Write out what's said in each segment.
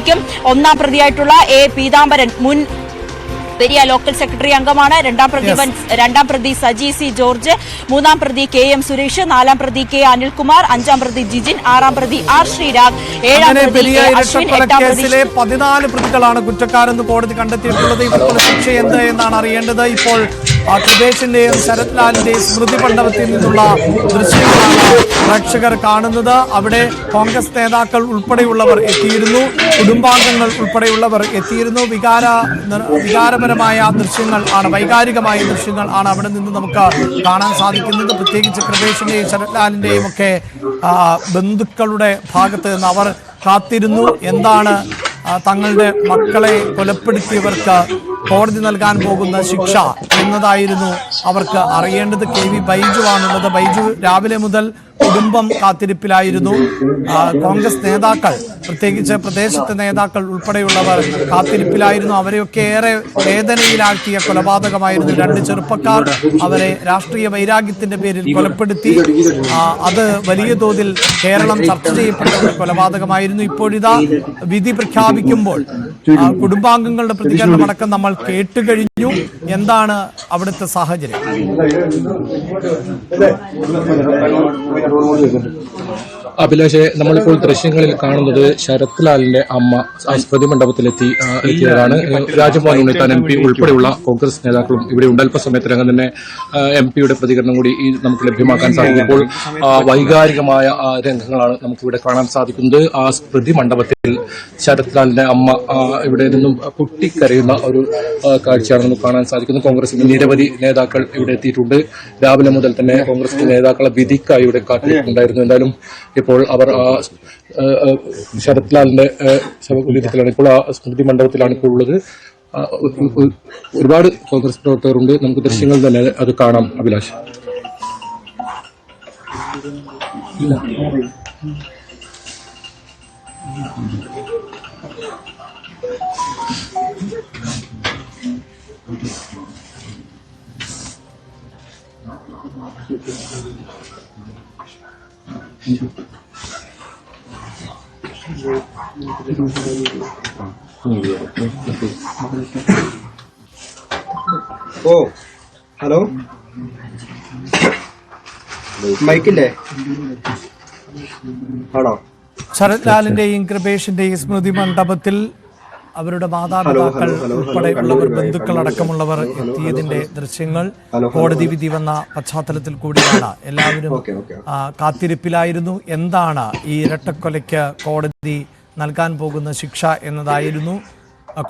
സാധിക്കും. ഒന്നാം പ്രതിയായിട്ടുള്ള എ പീതാംബരൻ മുൻ പെരിയ ലോക്കൽ സെക്രട്ടറി അംഗമാണ്. രണ്ടാം പ്രതി സജി സി ജോർജ്, മൂന്നാം പ്രതി KM സുരേഷ്, നാലാം പ്രതി K അനിൽകുമാർ, അഞ്ചാം പ്രതി ജിജിൻ, ആറാം പ്രതി R ശ്രീരാഗ്, ഏഴാം പ്രതി അശ്വിൻ, എട്ടാം പ്രതി 14 പ്രതികളാണ് കുറ്റക്കാരെന്ന് കോടതി കണ്ടെത്തിയിട്ടുള്ളത്. ഇവർക്കുള്ള ശിക്ഷ എന്ത് എന്നാണ് അറിയേണ്ടത്. ഇപ്പോൾ കൃപേഷിന്റെയും ശരത് ലാലിന്റെയും സ്മൃതി മണ്ഡപത്തിൽ നിന്നുള്ള ദൃശ്യങ്ങളാണ് പ്രേക്ഷകർ കാണുന്നത്. അവിടെ കോൺഗ്രസ് നേതാക്കൾ ഉൾപ്പെടെയുള്ളവർ എത്തിയിരുന്നു, കുടുംബാംഗങ്ങൾ ഉൾപ്പെടെയുള്ളവർ എത്തിയിരുന്നു. വികാരപരമായ ദൃശ്യങ്ങൾ ആണ്, വൈകാരികമായ ദൃശ്യങ്ങൾ ആണ് അവിടെ നിന്ന് നമുക്ക് കാണാൻ സാധിക്കുന്നത്. പ്രത്യേകിച്ച് കൃപേഷിന്റെയും ശരത് ലാലിന്റെയും ഒക്കെ ബന്ധുക്കളുടെ ഭാഗത്ത് നിന്ന് അവർ കാത്തിരുന്നു. എന്താണ് തങ്ങളുടെ മക്കളെ കൊലപ്പെടുത്തിയവർക്ക് കോടതി നൽകാൻ പോകുന്ന ശിക്ഷ എന്നതായിരുന്നു അവർക്ക് അറിയേണ്ടത്. KV ബൈജു ആണുള്ളത്. ബൈജു രാവിലെ മുതൽ കുടുംബം കാത്തിരിപ്പിലായിരുന്നു. കോൺഗ്രസ് നേതാക്കൾ, പ്രത്യേകിച്ച് പ്രദേശത്തെ നേതാക്കൾ ഉൾപ്പെടെയുള്ളവർ കാത്തിരിപ്പിലായിരുന്നു. അവരെയൊക്കെ ഏറെ വേദനയിലാക്കിയ കൊലപാതകമായിരുന്നു. 2 ചെറുപ്പക്കാർ അവരെ രാഷ്ട്രീയ വൈരാഗ്യത്തിന്റെ പേരിൽ കൊലപ്പെടുത്തി. അത് വലിയ തോതിൽ കേരളം ചർച്ച ചെയ്യപ്പെട്ട ഒരു കൊലപാതകമായിരുന്നു. ഇപ്പോഴിതാ വിധി പ്രഖ്യാപിക്കുമ്പോൾ കുടുംബാംഗങ്ങളുടെ പ്രതികരണം അടക്കം നമ്മൾ കേട്ടുകഴിഞ്ഞു. എന്താണ് അവിടുത്തെ സാഹചര്യം? അഭിലാഷെ, നമ്മളിപ്പോൾ ദൃശ്യങ്ങളിൽ കാണുന്നത് ശരത് ലാലിന്റെ അമ്മ സ്മൃതി മണ്ഡപത്തിലെത്തിയതാണ്. രാജ്മോഹൻ ഉണ്ണിത്താൻ MP ഉൾപ്പെടെയുള്ള കോൺഗ്രസ് നേതാക്കളും ഇവിടെ ഉണ്ട്. അല്പസമയത്തിനകം തന്നെ MP-യുടെ പ്രതികരണം കൂടി നമുക്ക് ലഭ്യമാക്കാൻ സാധിക്കുമ്പോൾ വൈകാരികമായ രംഗങ്ങളാണ് നമുക്കിവിടെ കാണാൻ സാധിക്കുന്നത്. ആ സ്മൃതി മണ്ഡപത്തിൽ ശരത് ലാലിന്റെ അമ്മ ഇവിടെ നിന്നും പൊട്ടിക്കരയുന്ന ഒരു കാഴ്ചയാണ് നമുക്ക് കാണാൻ സാധിക്കുന്നത്. കോൺഗ്രസിന്റെ നിരവധി നേതാക്കൾ ഇവിടെ എത്തിയിട്ടുണ്ട്. രാവിലെ മുതൽ തന്നെ കോൺഗ്രസിന്റെ നേതാക്കളെ വിധിക്കായി ഇവിടെ കാത്തിട്ടുണ്ടായിരുന്നു. എന്തായാലും ഇപ്പോൾ അവർ ശരത് ലാലിന്റെ ശവകുടീരത്തിലാണ്, ഇപ്പോൾ ആ സ്മൃതി മണ്ഡപത്തിലാണ് ഇപ്പോൾ ഉള്ളത്. ഒരുപാട് കോൺഗ്രസ് പ്രവർത്തകരുണ്ട്. നമുക്ക് ദൃശ്യങ്ങൾ തന്നെ അത് കാണാം. അഭിലാഷ്, ഹലോ, മൈക്കില്ലേ? ആണോ? ശരത് ലാലിന്റെയും കൃപേഷിന്റെയും സ്മൃതി മണ്ഡപത്തിൽ അവരുടെ മാതാപിതാക്കൾ ഉൾപ്പെടെയുള്ളവർ, ബന്ധുക്കളടക്കമുള്ളവർ എത്തിയതിന്റെ ദൃശ്യങ്ങൾ കോടതി വിധി വന്ന പശ്ചാത്തലത്തിൽ കൂടിയാണ്. എല്ലാവരും കാത്തിരിപ്പിലായിരുന്നു. എന്താണ് ഈ ഇരട്ടക്കൊലയ്ക്ക് കോടതി നൽകാൻ പോകുന്ന ശിക്ഷ എന്നതായിരുന്നു.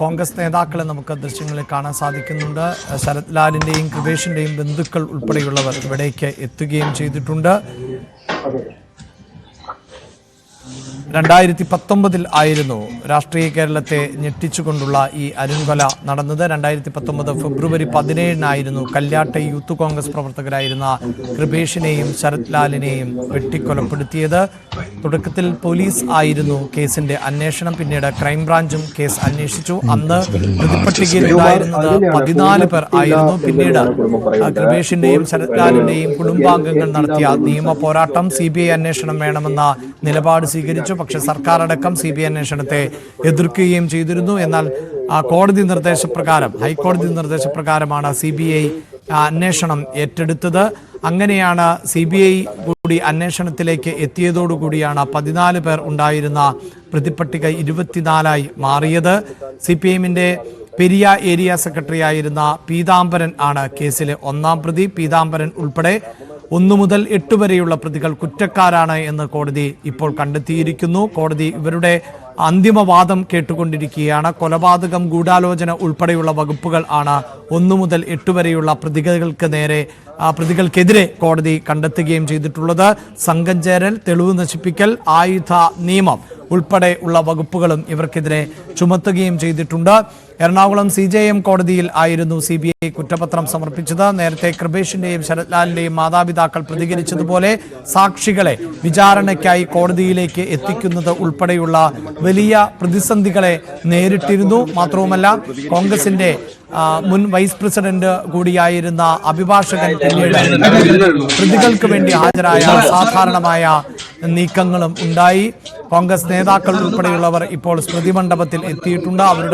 കോൺഗ്രസ് നേതാക്കളെ നമുക്ക് ദൃശ്യങ്ങളിൽ കാണാൻ സാധിക്കുന്നുണ്ട്. ശരത് ലാലിന്റെയും കൃപേഷിന്റെയും ബന്ധുക്കൾ ഉൾപ്പെടെയുള്ളവർ ഇവിടേക്ക് എത്തുകയും ചെയ്തിട്ടുണ്ട്. 2019 ആയിരുന്നു രാഷ്ട്രീയ കേരളത്തെ ഞെട്ടിച്ചുകൊണ്ടുള്ള ഈ അരുൺകൊല നടന്നത്. 2019 ഫെബ്രുവരി 17 കല്യാട്ടെ യൂത്ത് കോൺഗ്രസ് പ്രവർത്തകരായിരുന്ന കൃപേഷിനെയും ശരത് ലാലിനെയും വെട്ടിക്കൊലപ്പെടുത്തിയത്. തുടക്കത്തിൽ പോലീസ് ആയിരുന്നു കേസിന്റെ അന്വേഷണം, പിന്നീട് ക്രൈംബ്രാഞ്ചും കേസ് അന്വേഷിച്ചു. അന്ന് പ്രതിപട്ടികയിൽ ഉണ്ടായിരുന്നത് 14 പേർ ആയിരുന്നു. പിന്നീട് കൃപേഷിന്റെയും ശരത് ലാലിന്റെയും കുടുംബാംഗങ്ങൾ നടത്തിയ നിയമ പോരാട്ടം CBI അന്വേഷണം വേണമെന്ന നിലപാട് സ്വീകരിച്ചു. പക്ഷേ സർക്കാർ അടക്കം CBI അന്വേഷണത്തെ എതിർക്കുകയും ചെയ്തിരുന്നു. എന്നാൽ കോടതി നിർദ്ദേശപ്രകാരം, ഹൈക്കോടതി നിർദ്ദേശപ്രകാരമാണ് CBI അന്വേഷണം ഏറ്റെടുത്തത്. അങ്ങനെയാണ് CBI കൂടി അന്വേഷണത്തിലേക്ക് എത്തിയതോടുകൂടിയാണ് 14 പേർ ഉണ്ടായിരുന്ന പ്രതിപട്ടിക 24 മാറിയത്. CPIന്റെ പെരിയ ഏരിയ സെക്രട്ടറി ആയിരുന്ന പീതാംബരൻ ആണ് കേസിലെ ഒന്നാം പ്രതി. പീതാംബരൻ ഉൾപ്പെടെ 1 മുതൽ 8 വരെയുള്ള പ്രതികൾ കുറ്റക്കാരാണ് എന്ന് കോടതി ഇപ്പോൾ കണ്ടെത്തിയിരിക്കുന്നു. കോടതി ഇവരുടെ അന്തിമവാദം കേട്ടുകൊണ്ടിരിക്കുകയാണ്. കൊലപാതകം, ഗൂഢാലോചന ഉൾപ്പെടെയുള്ള വകുപ്പുകൾ ആണ് 1 മുതൽ 8 വരെയുള്ള പ്രതികൾക്കെതിരെ കോടതി കണ്ടെത്തുകയും ചെയ്തിട്ടുള്ളത്. സംഘം ചേരൽ, തെളിവ് നശിപ്പിക്കൽ, ആയുധ നിയമം ഉൾപ്പെടെ ഉള്ള വകുപ്പുകളും ഇവർക്കെതിരെ ചുമത്തുകയും ചെയ്തിട്ടുണ്ട്. എറണാകുളം CJM കോടതിയിൽ ആയിരുന്നു CBI കുറ്റപത്രം സമർപ്പിച്ചത്. നേരത്തെ കൃപേഷിന്റെയും ശരത് ലാലിന്റെയും മാതാപിതാക്കൾ പ്രതികരിച്ചതുപോലെ സാക്ഷികളെ വിചാരണയ്ക്കായി കോടതിയിലേക്ക് എത്തിക്കുന്നത് ഉൾപ്പെടെയുള്ള വലിയ പ്രതിസന്ധികളെ നേരിട്ടിരുന്നു. മാത്രവുമല്ല, കോൺഗ്രസിന്റെ മുൻ വൈസ് പ്രസിഡന്റ് കൂടിയായിരുന്ന അഭിഭാഷകൻ പിന്നീട് പ്രതികൾക്ക് വേണ്ടി ഹാജരായ സാധാരണമായ നീക്കങ്ങളും ഉണ്ടായി. കോൺഗ്രസ് നേതാക്കൾ ഉൾപ്പെടെയുള്ളവർ ഇപ്പോൾ സ്മൃതി മണ്ഡപത്തിൽ എത്തിയിട്ടുണ്ട്. അവരുടെ